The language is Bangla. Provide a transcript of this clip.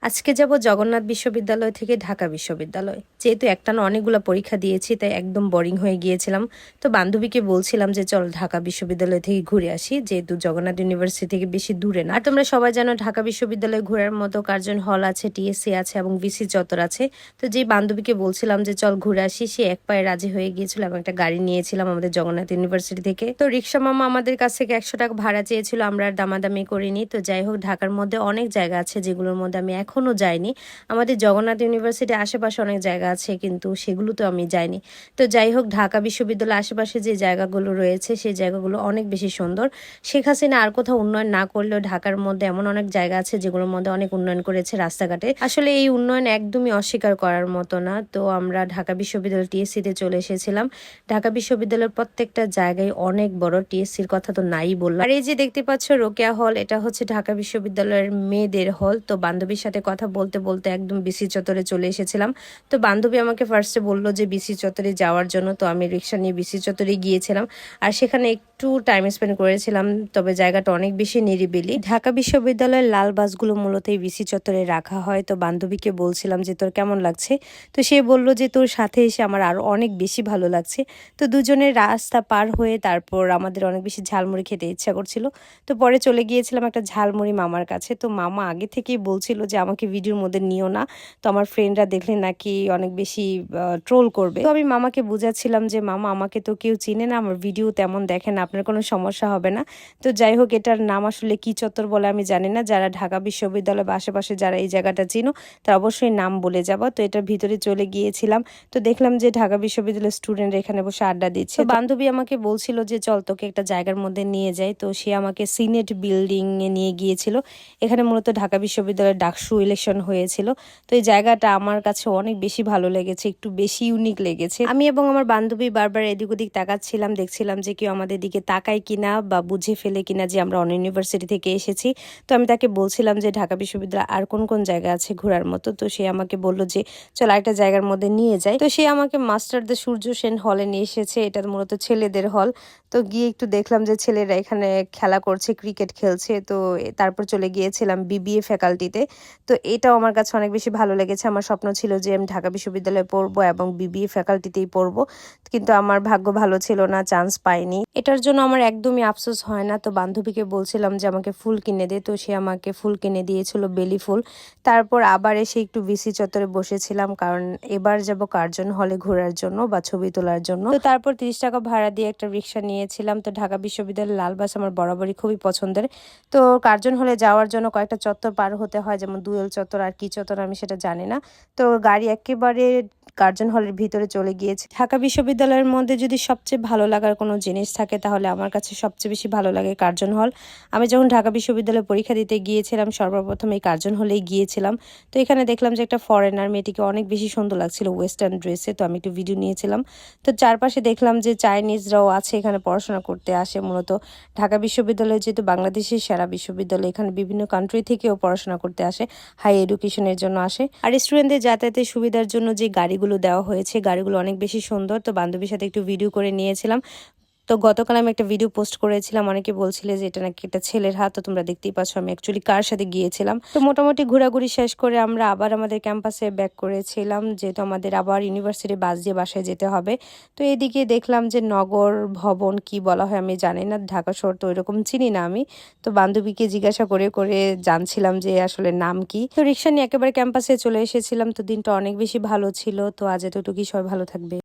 আজকে যাব জগন্নাথ বিশ্ববিদ্যালয় থেকে ঢাকা বিশ্ববিদ্যালয়। যেহেতু একটানা অনেকগুলো পরীক্ষা দিয়েছি তাই একদম বোরিং হয়ে গিয়েছিলাম। তো বান্ধবীকে বলছিলাম যে চল ঢাকা বিশ্ববিদ্যালয় থেকে ঘুরে আসি, যেহেতু জগন্নাথ ইউনিভার্সিটি থেকে বেশি দূরে না। আর তোমরা সবাই জানো ঢাকা বিশ্ববিদ্যালয়ে ঘোরার মতো কার্জন হল আছে, টিএসসি আছে এবং ভিসি চত্বর আছে। তো যেই বান্ধবীকে বলছিলাম যে চল ঘুরে আসি, সে এক পায়ে রাজি হয়ে গিয়েছিল এবং একটা গাড়ি নিয়েছিলাম আমাদের জগন্নাথ ইউনিভার্সিটি থেকে। তো রিক্সা মামা আমাদের কাছ থেকে 100 টাকা ভাড়া চেয়েছিল, আমরা আর দামাদামি করিনি। তো যাই হোক, ঢাকার মধ্যে অনেক জায়গা আছে যেগুলোর মধ্যে আমি এখনো যাইনি। আমাদের জগন্নাথ ইউনিভার্সিটির আশেপাশে অনেক জায়গা আছে কিন্তু সেগুলো তো আমি যাইনি। তো যাই হোক, ঢাকা বিশ্ববিদ্যালয়ের আশেপাশে যে জায়গাগুলো রয়েছে সেই জায়গাগুলো অনেক বেশি সুন্দর। শেখ হাসিনা আর কোথাও উন্নয়ন না করলেও ঢাকার মধ্যে এমন অনেক জায়গা আছে যেগুলোর মধ্যে অনেক উন্নয়ন করেছে রাস্তাঘাটে। আসলে এই উন্নয়ন একদমই অস্বীকার করার মতো না। তো আমরা ঢাকা বিশ্ববিদ্যালয় টিএসসিতে চলে এসেছিলাম। ঢাকা বিশ্ববিদ্যালয়ের প্রত্যেকটা জায়গায় অনেক বড়, টিএসসির কথা তো নাই বললাম। আর এই যে দেখতে পাচ্ছ রোকেয়া হল, এটা হচ্ছে ঢাকা বিশ্ববিদ্যালয়ের মেয়েদের হল। তো বান্ধবীর সাথে কথা বলতে বলতে একদম বিসি চত্বরে চলে এসেছিলাম। তো বান্ধবী আমাকে ফার্স্টে বললো যে বিসি চত্বরে যাওয়ার জন্য। তো আমি রিক্সা নিয়ে বিসি চত্বরে গিয়েছিলাম আর সেখানে একটু টাইম স্পেন্ড করেছিলাম। তবে জায়গাটা অনেক বেশি নিরিবিলি। ঢাকা বিশ্ববিদ্যালয়ের লাল বাসগুলো মূলত এই বিসি চত্বরে রাখা হয়। তো বান্ধবীকে বলছিলাম যে তোর কেমন লাগছে। তো সে বললো যে তোর সাথে এসে আমার আরো অনেক বেশি ভালো লাগছে। তো দুজনের রাস্তা পার হয়ে তারপর আমাদের অনেক বেশি ঝালমুড়ি খেতে ইচ্ছা করছিল। তো পরে চলে গিয়েছিলাম একটা ঝালমুড়ি মামার কাছে। তো মামা আগে থেকেই বলছিল যে আমাকে ভিডিওর মধ্যে নিও না, তো আমার ফ্রেন্ডরা দেখলে নাকি অনেক বেশি ট্রোল করবে। তো আমি মামাকে বুঝাচ্ছিলাম যে মামা, আমাকে তো কেউ চিনে না, আমার ভিডিও তেমন দেখে না, আপনার কোনো সমস্যা হবে না। তো যাই হোক, এটার নাম আসলে কি চত্বর বলে আমি জানি না। যারা ঢাকা বিশ্ববিদ্যালয় বা আশেপাশে যারা এই জায়গাটা চিনো তারা অবশ্যই নাম বলে যাবো। তো এটার ভিতরে চলে গিয়েছিলাম। তো দেখলাম যে ঢাকা বিশ্ববিদ্যালয়ের স্টুডেন্ট এখানে বসে আড্ডা দিচ্ছে। বান্ধবী আমাকে বলছিল যে চল তোকে একটা জায়গার মধ্যে নিয়ে যাই। তো সে আমাকে সিনেট বিল্ডিং এ নিয়ে গিয়েছিল। এখানে মূলত ঢাকা বিশ্ববিদ্যালয়ের ডাকসু ইলেকশন হয়েছিল। তো এই জায়গাটা আমার কাছে অনেক বেশি ভালো লেগেছে, একটু বেশি ইউনিক লেগেছে। আমি এবং আমার বান্ধবী বারবার এদিক ওদিক তাকাচ্ছিলাম, দেখছিলাম যে কেউ আমাদের দিকে তাকায় কিনা বা বুঝে ফেলে কিনা যে আমরা অন ইউনিভার্সিটি থেকে এসেছি। তো আমি তাকে বলছিলাম যে ঢাকা বিশ্ববিদ্যালয় আর কোন কোন জায়গা আছে ঘোরার মতো। তো সে আমাকে বললো যে চল একটা জায়গার মধ্যে নিয়ে যায়। তো সে আমাকে মাস্টার দ্য সূর্য সেন হলে নিয়ে এসেছে। এটা মূলত ছেলেদের হল। তো গিয়ে একটু দেখলাম যে ছেলেরা এখানে খেলা করছে, ক্রিকেট খেলছে। তো তারপর চলে গিয়েছিলাম বিবিএ ফ্যাকাল্টিতে। তো এটাও আমার কাছে অনেক বেশি ভালো লেগেছে। আমার স্বপ্ন ছিল যে আমি ঢাকা বিশ্ববিদ্যালয়ে পড়বো এবং বিবিএ ফ্যাকাল্টিতেই পড়বো, কিন্তু আমার ভাগ্য ভালো ছিল না, চান্স পাইনি। এটার জন্য আমার একদমই আফসোস হয় না। তো বান্ধবীকে বলছিলাম যে আমাকে ফুল কিনে দে, তো সে আমাকে ফুল কিনে দিয়েছিল, বেলি ফুল। তারপর আবার এসে একটু ভিসি চত্বরে বসেছিলাম, কারণ এবার যাব কার্জন হলে ঘোরার জন্য বা ছবি তোলার জন্য। তো তারপর 30 টাকা ভাড়া দিয়ে একটা রিক্সা নিয়েছিলাম। তো ঢাকা বিশ্ববিদ্যালয়ের লাল বাস আমার বরাবরই খুবই পছন্দের। তো কার্জন হলে যাওয়ার জন্য কয়েকটা চত্বর পার হতে হয়, যেমন দুয়েল চত্বর আর কি চত্বর আমি সেটা জানি না। তো গাড়ি একেবারে কার্জন হলের ভিতরে চলে গিয়েছে। ঢাকা বিশ্ববিদ্যালয়ের মধ্যে যদি সবচেয়ে ভালো লাগার কোনো জিনিস থাকে তাহলে আমার কাছে সবচেয়ে বেশি ভালো লাগে কার্জন হল। আমি যখন ঢাকা বিশ্ববিদ্যালয়ে পরীক্ষা দিতে গিয়েছিলাম সর্বপ্রথম এই কার্জন হলেই গিয়েছিলাম। তো এখানে দেখলাম যে একটা ফরেনার মেয়েটিকে অনেক বেশি সুন্দর লাগছিল ওয়েস্টার্ন ড্রেসে। তো আমি একটু ভিডিও নিয়েছিলাম। তো চারপাশে দেখলাম যে চাইনিজরাও আছে, এখানে পড়াশোনা করতে আসে। মূলত ঢাকা বিশ্ববিদ্যালয় যেহেতু বাংলাদেশের সেরা বিশ্ববিদ্যালয়, এখানে বিভিন্ন কান্ট্রি থেকেও পড়াশোনা করতে আসে, হাই এডুকেশনের জন্য আসে। আর স্টুডেন্টদের যাতায়াতের সুবিধার জন্য যে গাড়িগুলো দেওয়া হয়েছে, গাড়িগুলো অনেক বেশি সুন্দর। তো বান্ধবীর সাথে একটু ভিডিও করে নিয়েছিলাম। তো গতকাল আমি একটা ভিডিও পোস্ট করেছিলাম, অনেকে বলছিলে যে এটা নাকি একটা ছেলের হাত। তো তোমরা দেখতেই পাচ্ছ আমি অ্যাকচুয়ালি কার সাথে গিয়েছিলাম। তো মোটামুটি ঘোরাঘুরি শেষ করে আমরা আবার আমাদের ক্যাম্পাসে ব্যাক করেছিলাম, যেহেতু আমাদের আবার ইউনিভার্সিটি বাস দিয়ে বাসায় যেতে হবে। তো এদিকে দেখলাম যে নগর ভবন কি বলা হয় আমি জানি না, ঢাকা শহর তো ওইরকম চিনি না আমি। তো বান্ধবীকে জিজ্ঞাসা করে করে জানছিলাম যে আসলে নাম কি। তো রিক্সা নিয়ে একেবারে ক্যাম্পাসে চলে এসেছিলাম। তো দিনটা অনেক বেশি ভালো ছিল। তো আজ এতটুকুই, সবাই ভালো থাকবে।